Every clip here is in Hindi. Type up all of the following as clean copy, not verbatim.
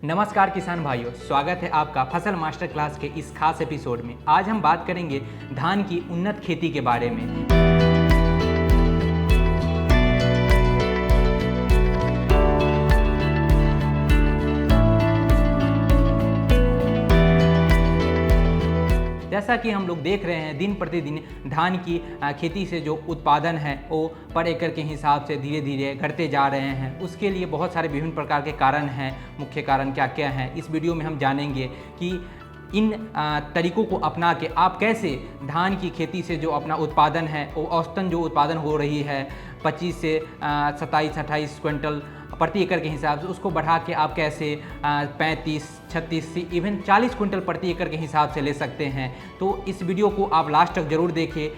नमस्कार किसान भाइयों, स्वागत है आपका फसल मास्टर क्लास के इस खास एपिसोड में। आज हम बात करेंगे धान की उन्नत खेती के बारे में। जैसा कि हम लोग देख रहे हैं, दिन प्रतिदिन धान की खेती से जो उत्पादन है वो पर एकड़ के हिसाब से धीरे धीरे घटते जा रहे हैं। उसके लिए बहुत सारे विभिन्न प्रकार के कारण हैं। मुख्य कारण क्या क्या हैं, इस वीडियो में हम जानेंगे कि इन तरीकों को अपना के आप कैसे धान की खेती से जो अपना उत्पादन है वो औसतन जो उत्पादन हो रही है 25 से 27-28 क्विंटल प्रति एकड़ के हिसाब से, उसको बढ़ा के आप कैसे 35, 36 से इवन 40 क्विंटल प्रति एकड़ के हिसाब से ले सकते हैं। तो इस वीडियो को आप लास्ट तक ज़रूर देखें।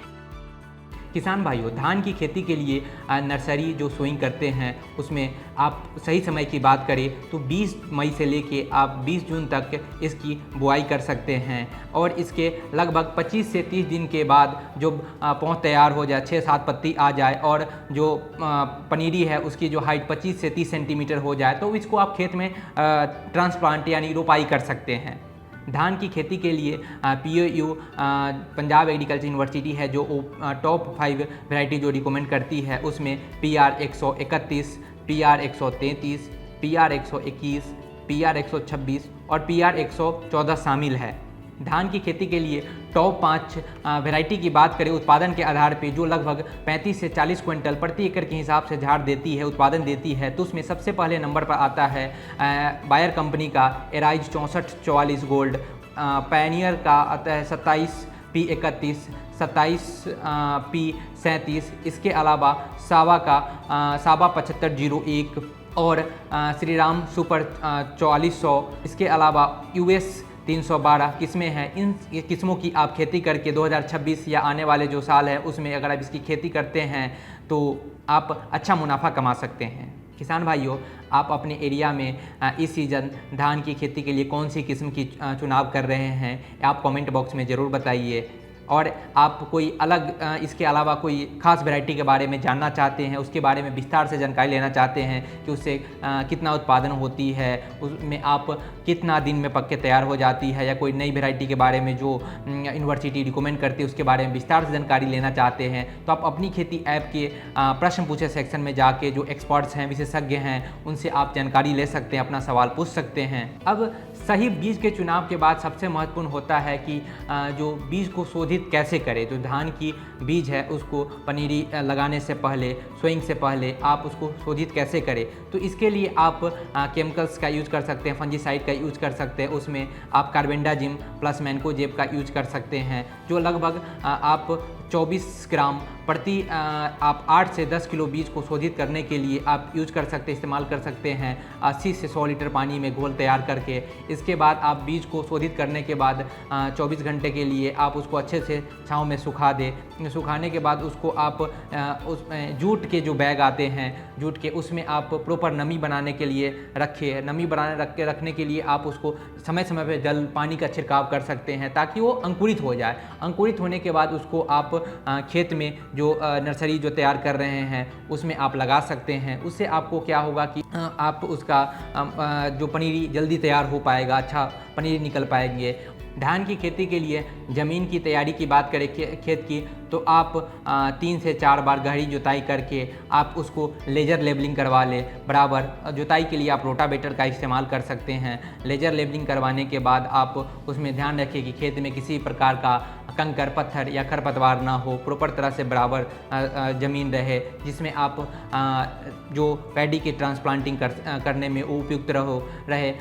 किसान भाइयों, धान की खेती के लिए नर्सरी जो सोइंग करते हैं उसमें आप सही समय की बात करें तो 20 मई से लेके आप 20 जून तक इसकी बुआई कर सकते हैं और इसके लगभग 25 से 30 दिन के बाद जो पौध तैयार हो जाए, 6-7 पत्ती आ जाए और जो पनीरी है उसकी जो हाइट 25 से 30 सेंटीमीटर हो जाए तो इसको आप खेत में ट्रांसप्लांट यानी रोपाई कर सकते हैं। धान की खेती के लिए PAU पंजाब एग्रीकल्चर यूनिवर्सिटी है जो टॉप 5 वैरायटी जो रिकमेंड करती है, उसमें PR 131, PR 133, PR 121, PR 126 और PR 114 शामिल है। धान की खेती के लिए टॉप 5 वैरायटी की बात करें उत्पादन के आधार पे, जो लगभग 35 से 40 क्विंटल प्रति एकड़ के हिसाब से झाड़ देती है, उत्पादन देती है, तो उसमें सबसे पहले नंबर पर आता है बायर कंपनी का एराइज 6444 गोल्ड, पैनियर का आता है 27P31, 27P37, इसके अलावा सावा का सावा 7501 और श्रीराम सुपर 4400, इसके अलावा US 312 किस्में हैं। इन किस्मों की आप खेती करके 2026 या आने वाले जो साल है उसमें अगर आप इसकी खेती करते हैं तो आप अच्छा मुनाफा कमा सकते हैं। किसान भाइयों, आप अपने एरिया में इस सीज़न धान की खेती के लिए कौन सी किस्म की चुनाव कर रहे हैं, आप कमेंट बॉक्स में ज़रूर बताइए। और आप कोई अलग इसके अलावा कोई ख़ास वैरायटी के बारे में जानना चाहते हैं, उसके बारे में विस्तार से जानकारी लेना चाहते हैं कि उससे कितना उत्पादन होती है, उसमें आप कितना दिन में पक के तैयार हो जाती है, या कोई नई वैरायटी के बारे में जो यूनिवर्सिटी रिकमेंड करती है उसके बारे में विस्तार से जानकारी लेना चाहते हैं, तो आप अपनी खेती ऐप के प्रश्न पूछे सेक्शन में जाके जो एक्सपर्ट्स हैं, विशेषज्ञ हैं, उनसे आप जानकारी ले सकते हैं, अपना सवाल पूछ सकते हैं। अब सही बीज के चुनाव के बाद सबसे महत्वपूर्ण होता है कि जो बीज को शोधित कैसे करें। जो धान की बीज है उसको पनीरी लगाने से पहले, सोइंग से पहले आप उसको शोधित कैसे करें, तो इसके लिए आप केमिकल्स का यूज़ कर सकते हैं, फंजीसाइड का यूज़ कर सकते हैं। उसमें आप कार्बेंडाजिम प्लस मैनकोजेब का यूज कर सकते हैं, जो लगभग आप 24 ग्राम प्रति आप 8 से 10 किलो बीज को शोधित करने के लिए आप यूज कर सकते हैं, इस्तेमाल कर सकते हैं 80 से 100 लीटर पानी में घोल तैयार करके। इसके बाद आप बीज को शोधित करने के बाद 24 घंटे के लिए आप उसको अच्छे से छाँव में सुखा दें। सुखाने के बाद उसको आप उसमें जूट के जो बैग आते हैं, जूट के, उसमें आप प्रॉपर नमी बनाने के लिए रखें। नमी रखने के लिए आप उसको समय समय पर जल पानी का छिड़काव कर सकते हैं ताकि वो अंकुरित हो जाए। अंकुरित होने के बाद उसको आप खेत में जो नर्सरी जो तैयार कर रहे हैं उसमें आप लगा सकते हैं। उससे आपको क्या होगा कि आप उसका जो पनीरी जल्दी तैयार हो पाएगा, अच्छा पनीर निकल पाएंगे। धान की खेती के लिए ज़मीन की तैयारी की बात करें खेत की, तो आप 3 से 4 बार गहरी जुताई करके आप उसको लेजर लेबलिंग करवा लें बराबर। जुताई के लिए आप रोटावेटर का इस्तेमाल कर सकते हैं। लेजर लेबलिंग करवाने के बाद आप उसमें ध्यान रखें कि खेत में किसी प्रकार का कंकर, पत्थर या खरपतवार ना हो, प्रॉपर तरह से बराबर ज़मीन रहे, जिसमें आप जो पैडी की ट्रांसप्लांटिंग करने में उपयुक्त रहे।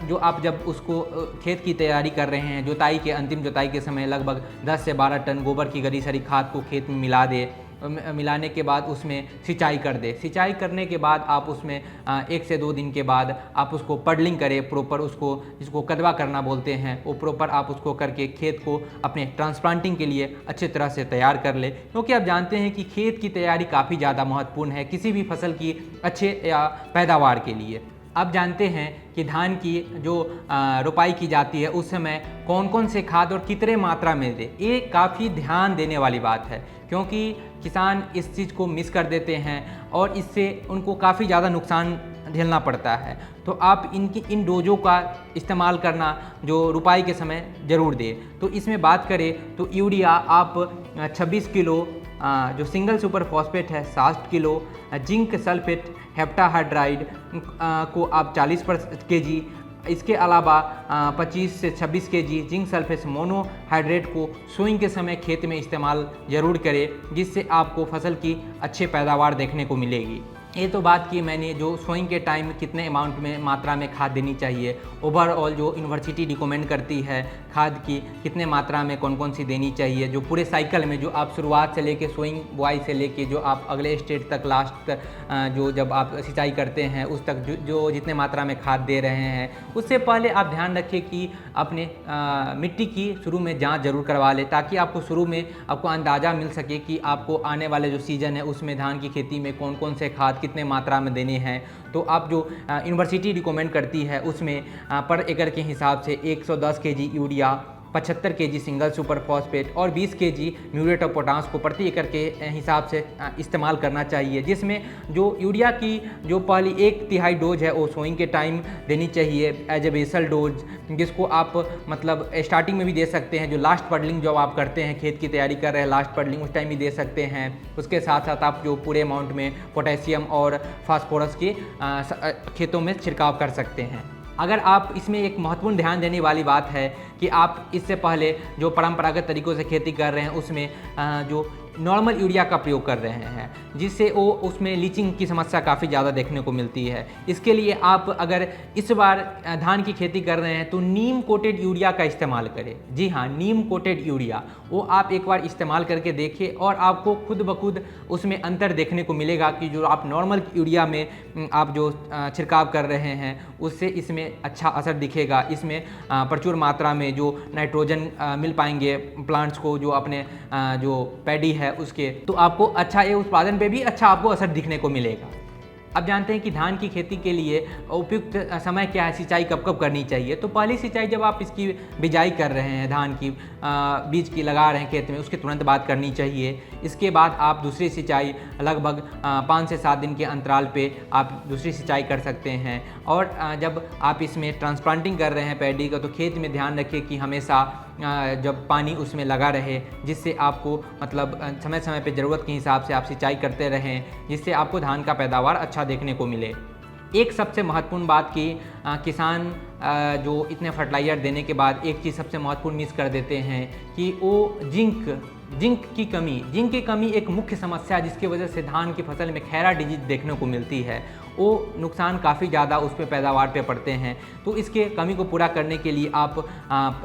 जो आप जब उसको खेत की तैयारी कर रहे हैं, जुताई के अंतिम जुताई के समय लगभग 10 से 12 टन गोबर की गली सरी खाद को खेत में मिला दे। मिलाने के बाद उसमें सिंचाई कर दे। सिंचाई करने के बाद आप उसमें 1 से 2 दिन के बाद आप उसको पडलिंग करें प्रॉपर, उसको जिसको कदवा करना बोलते हैं, वो प्रॉपर आप उसको करके खेत को अपने ट्रांसप्लांटिंग के लिए अच्छी तरह से तैयार कर ले। क्योंकि आप जानते हैं कि खेत की तैयारी काफ़ी ज़्यादा महत्वपूर्ण है किसी भी फसल की अच्छे या पैदावार के लिए। आप जानते हैं कि धान की जो रोपाई की जाती है उस समय कौन कौन से खाद और कितने मात्रा में दे, ये काफ़ी ध्यान देने वाली बात है, क्योंकि किसान इस चीज़ को मिस कर देते हैं और इससे उनको काफ़ी ज़्यादा नुकसान झेलना पड़ता है। तो आप इन डोजों का इस्तेमाल करना जो रुपाई के समय ज़रूर दें। तो इसमें बात करें तो यूरिया आप 26 किलो, जो सिंगल सुपर फॉस्फेट है 60 किलो, जिंक सल्फेट हेप्टाहाइड्राइड को आप 40 kg, इसके अलावा 25 से 26 kg जिंक सल्फेट मोनोहाइड्रेट को सोइंग के समय खेत में इस्तेमाल ज़रूर करें, जिससे आपको फसल की अच्छी पैदावार देखने को मिलेगी। ये तो बात की मैंने जो सोइंग के टाइम कितने अमाउंट में मात्रा में खाद देनी चाहिए। ओवरऑल जो यूनिवर्सिटी रिकमेंड करती है खाद की कितने मात्रा में कौन कौन सी देनी चाहिए, जो पूरे साइकिल में जो आप शुरुआत से लेके सोइंग बुआई से लेके जो आप अगले स्टेज तक लास्ट जो जब आप सिंचाई करते हैं उस तक जो जितने मात्रा में खाद दे रहे हैं, उससे पहले आप ध्यान रखें कि अपने मिट्टी की शुरू में जाँच जरूर करवा लें, ताकि आपको शुरू में आपको अंदाज़ा मिल सके कि आपको आने वाले जो सीज़न है उसमें धान की खेती में कौन कौन से खाद कितने मात्रा में देने हैं। तो आप जो यूनिवर्सिटी रिकमेंड करती है उसमें पर एकड़ के हिसाब से 110 kg urea, 75 kg single super phosphate और 20 kg म्यूरेट ऑफ पोटाश को प्रति एकड़ के हिसाब से इस्तेमाल करना चाहिए, जिसमें जो यूरिया की जो पहली 1/3 डोज है वो सोइंग के टाइम देनी चाहिए एज ए बेसल डोज, जिसको आप मतलब स्टार्टिंग में भी दे सकते हैं। जो लास्ट पडलिंग जब आप करते हैं, खेत की तैयारी कर रहे हैं लास्ट पडलिंग, उस टाइम भी दे सकते हैं। उसके साथ साथ आप जो पूरे अमाउंट में पोटेशियम और फास्फोरस के खेतों में छिड़काव कर सकते हैं। अगर आप इसमें एक महत्वपूर्ण ध्यान देने वाली बात है कि आप इससे पहले जो परंपरागत तरीक़ों से खेती कर रहे हैं उसमें जो नॉर्मल यूरिया का प्रयोग कर रहे हैं, जिससे वो उसमें लीचिंग की समस्या काफ़ी ज़्यादा देखने को मिलती है। इसके लिए आप अगर इस बार धान की खेती कर रहे हैं तो नीम कोटेड यूरिया का इस्तेमाल करें। जी हाँ, नीम कोटेड यूरिया वो आप एक बार इस्तेमाल करके देखिए और आपको खुद ब खुद उसमें अंतर देखने को मिलेगा कि जो आप नॉर्मल यूरिया में आप जो छिड़काव कर रहे हैं उससे इसमें अच्छा असर दिखेगा। इसमें प्रचुर मात्रा में जो नाइट्रोजन मिल पाएंगे प्लांट्स को, जो अपने जो पैडी है उसके, तो आपको अच्छा ये उत्पादन पे भी अच्छा आपको असर दिखने को मिलेगा। अब जानते हैं कि धान की खेती के लिए उपयुक्त समय क्या है, सिंचाई कब कब करनी चाहिए। तो पहली सिंचाई जब आप इसकी बिजाई कर रहे हैं, धान की बीज की लगा रहे हैं खेत में, उसके तुरंत बाद करनी चाहिए। इसके बाद आप दूसरी सिंचाई लगभग 5 से 7 दिन के अंतराल पे आप दूसरी सिंचाई कर सकते हैं। और जब आप इसमें ट्रांसप्लांटिंग कर रहे हैं पैडी का, तो खेत में ध्यान रखिए कि हमेशा जब पानी उसमें लगा रहे, जिससे आपको मतलब समय समय पे ज़रूरत के हिसाब से आप सिंचाई करते रहें, जिससे आपको धान का पैदावार अच्छा देखने को मिले। एक सबसे महत्वपूर्ण बात कि किसान जो इतने फर्टिलाइज़र देने के बाद एक चीज़ सबसे महत्वपूर्ण मिस कर देते हैं कि वो जिंक की कमी एक मुख्य समस्या, जिसकी वजह से धान की फसल में खैरा डिजीज देखने को मिलती है। वो नुकसान काफ़ी ज़्यादा उस पर पैदावार पे पड़ते हैं। तो इसके कमी को पूरा करने के लिए आप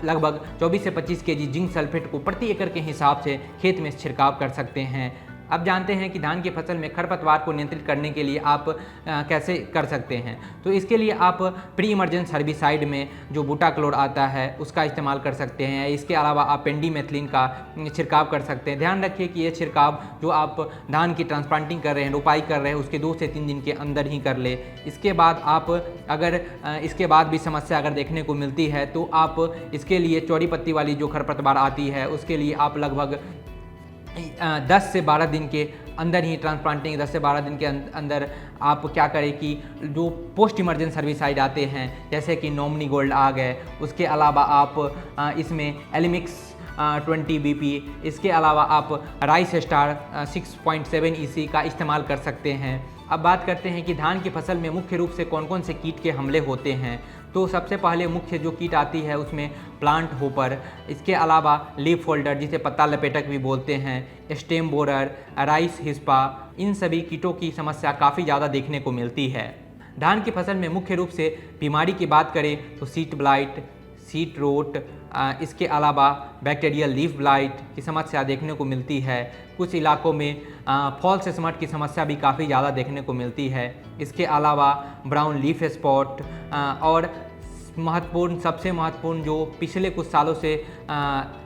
लगभग 24 से 25 kg जिंक सल्फेट को प्रति एकड़ के हिसाब से खेत में छिड़काव कर सकते हैं। अब जानते हैं कि धान की फसल में खरपतवार को नियंत्रित करने के लिए आप कैसे कर सकते हैं। तो इसके लिए आप प्री इमर्जेंस हर्बिसाइड में जो बूटाक्लोर आता है उसका इस्तेमाल कर सकते हैं। इसके अलावा आप पेंडीमेथिलीन का छिड़काव कर सकते हैं। ध्यान रखिए कि ये छिड़काव जो आप धान की ट्रांसप्लांटिंग कर रहे हैं, रोपाई कर रहे हैं, उसके 2 से 3 दिन के अंदर ही कर ले। इसके बाद आप अगर इसके बाद भी समस्या अगर देखने को मिलती है तो आप इसके लिए चौड़ी पत्ती वाली जो खरपतवार आती है उसके लिए आप लगभग 10 से 12 दिन के अंदर ही ट्रांसप्लांटिंग 10 से 12 दिन के अंदर आप क्या करें कि जो पोस्ट इमरजेंस हर्बिसाइड आते हैं जैसे कि नॉमनी गोल्ड आ गए, उसके अलावा आप इसमें एलिमिक्स 20 BP, इसके अलावा आप राइस स्टार 6.7 EC का इस्तेमाल कर सकते हैं। अब बात करते हैं कि धान की फसल में मुख्य रूप से कौन कौन से कीट के हमले होते हैं। तो सबसे पहले मुख्य जो कीट आती है उसमें प्लांट होपर, इसके अलावा लीफ फोल्डर जिसे पत्ता लपेटक भी बोलते हैं, स्टेम बोरर, राइस हिस्पा, इन सभी कीटों की समस्या काफ़ी ज़्यादा देखने को मिलती है। धान की फसल में मुख्य रूप से बीमारी की बात करें तो सीट ब्लाइट, सीट रोट, इसके अलावा बैक्टीरियल लीफ ब्लाइट की समस्या देखने को मिलती है। कुछ इलाकों में फॉल्स स्मट की समस्या भी काफ़ी ज़्यादा देखने को मिलती है। इसके अलावा ब्राउन लीफ स्पॉट और सबसे महत्वपूर्ण जो पिछले कुछ सालों से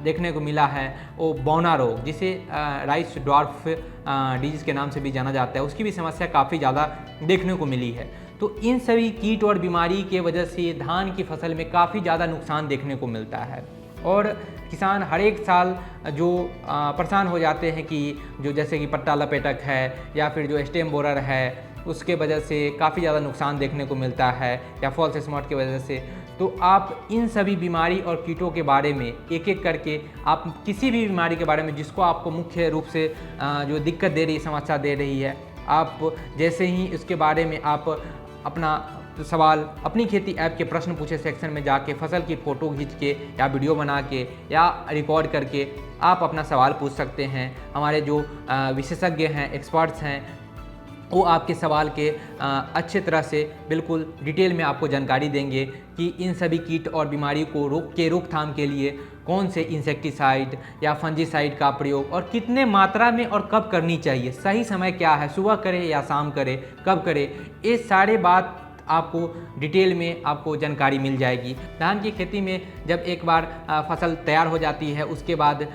देखने को मिला है वो बौना रोग, जिसे राइस ड्वार्फ डिजीज़ के नाम से भी जाना जाता है, उसकी भी समस्या काफ़ी ज़्यादा देखने को मिली है। तो इन सभी कीट और बीमारी के वजह से धान की फसल में काफ़ी ज़्यादा नुकसान देखने को मिलता है और किसान हर एक साल जो परेशान हो जाते हैं कि जो जैसे कि पत्ता लपेटक है या फिर जो स्टेम बोरर है उसके वजह से काफ़ी ज़्यादा नुकसान देखने को मिलता है, या फॉल्स स्पॉट की वजह से। तो आप इन सभी बीमारी और कीटों के बारे में एक एक करके, आप किसी भी बीमारी के बारे में जिसको आपको मुख्य रूप से जो दिक्कत दे रही, समस्या दे रही है, आप जैसे ही इसके बारे में आप अपना सवाल अपनी खेती ऐप के प्रश्न पूछे सेक्शन में जाके फसल की फ़ोटो खींच के या वीडियो बना के या रिकॉर्ड करके आप अपना सवाल पूछ सकते हैं। हमारे जो विशेषज्ञ हैं, एक्सपर्ट्स हैं, वो आपके सवाल के अच्छे तरह से बिल्कुल डिटेल में आपको जानकारी देंगे कि इन सभी कीट और बीमारी को रोकथाम के लिए कौन से इंसेक्टिसाइड या फंजीसाइड का प्रयोग और कितने मात्रा में और कब करनी चाहिए, सही समय क्या है, सुबह करें या शाम करें, कब करें, ये सारे बात आपको डिटेल में आपको जानकारी मिल जाएगी। धान की खेती में जब एक बार फसल तैयार हो जाती है, उसके बाद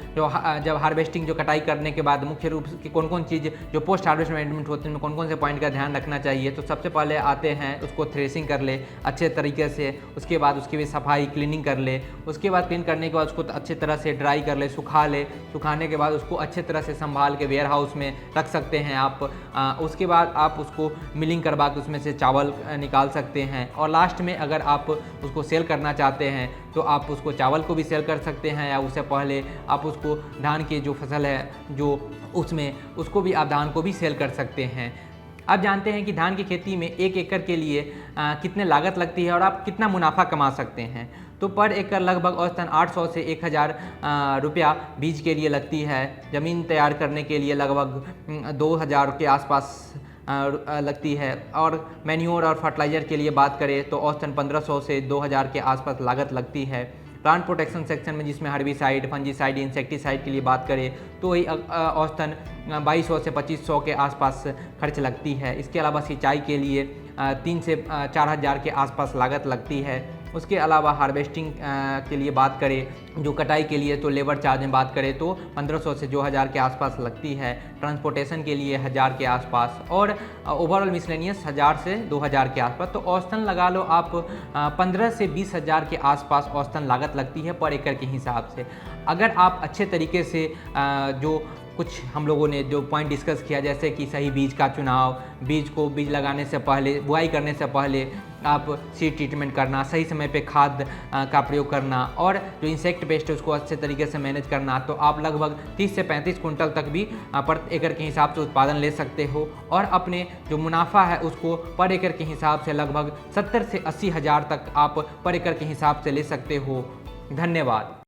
जब हार्वेस्टिंग, जो कटाई करने के बाद मुख्य रूप से कौन कौन चीज़ जो पोस्ट हार्वेस्ट मैनेजमेंट होते हैं, कौन कौन से पॉइंट का ध्यान रखना चाहिए। तो सबसे पहले आते हैं उसको थ्रेसिंग कर ले अच्छे तरीके से, उसके बाद उसकी भी सफाई क्लीनिंग कर ले, उसके बाद क्लीन करने के बाद उसको अच्छे तरह से ड्राई कर ले, सुखा ले, सुखाने के बाद उसको अच्छे तरह से संभाल के वेयर हाउस में रख सकते हैं आप। उसके बाद आप उसको मिलिंग करवा के उसमें से चावल निकाल सकते हैं, और लास्ट में अगर आप उसको सेल करना चाहते हैं तो आप उसको चावल को भी सेल कर सकते हैं, या उससे पहले आप उसको धान की जो फसल है जो उसमें उसको भी आप धान को भी सेल कर सकते हैं। अब जानते हैं कि धान की खेती में 1 एकड़ के लिए कितने लागत लगती है और आप कितना मुनाफा कमा सकते हैं। तो पर एकड़ लगभग औसतन 800 से 1000 रुपया बीज के लिए लगती है। ज़मीन तैयार करने के लिए लगभग 2000 के आसपास लगती है, और मैन्योर और फर्टिलाइज़र के लिए बात करें तो औसतन 1500 से 2000 के आसपास लागत लगती है। प्लांट प्रोटेक्शन सेक्शन में जिसमें हर्बिसाइड, फंजीसाइड, इंसेक्टिसाइड के लिए बात करें तो वही औसतन 2200 से 2500 के आसपास खर्च लगती है। इसके अलावा सिंचाई के लिए 3 से 4000 के आसपास लागत लगती है। उसके अलावा हार्वेस्टिंग के लिए बात करें, जो कटाई के लिए, तो लेबर चार्ज में बात करें तो 1500 से 2000 के आसपास लगती है। ट्रांसपोर्टेशन के लिए 1000 के आसपास, और ओवरऑल मिसलेनियस 1000 से 2000 के आसपास। तो औसतन लगा लो आप 15 से 20,000 के आसपास औसतन लागत लगती है पर एकड़ के हिसाब से। अगर आप अच्छे तरीके से जो कुछ हम लोगों ने जो पॉइंट डिस्कस किया, जैसे कि सही बीज का चुनाव, बीज लगाने से पहले, बुआई करने से पहले आप सीड ट्रीटमेंट करना, सही समय पे खाद का प्रयोग करना, और जो इंसेक्ट पेस्ट है उसको अच्छे तरीके से मैनेज करना, तो आप लगभग 30 से 35 कुंटल तक भी पर एकड़ के हिसाब से उत्पादन ले सकते हो, और अपने जो मुनाफा है उसको पर एकड़ के हिसाब से लगभग 70 से 80 हज़ार तक आप पर एकड़ के हिसाब से ले सकते हो। धन्यवाद।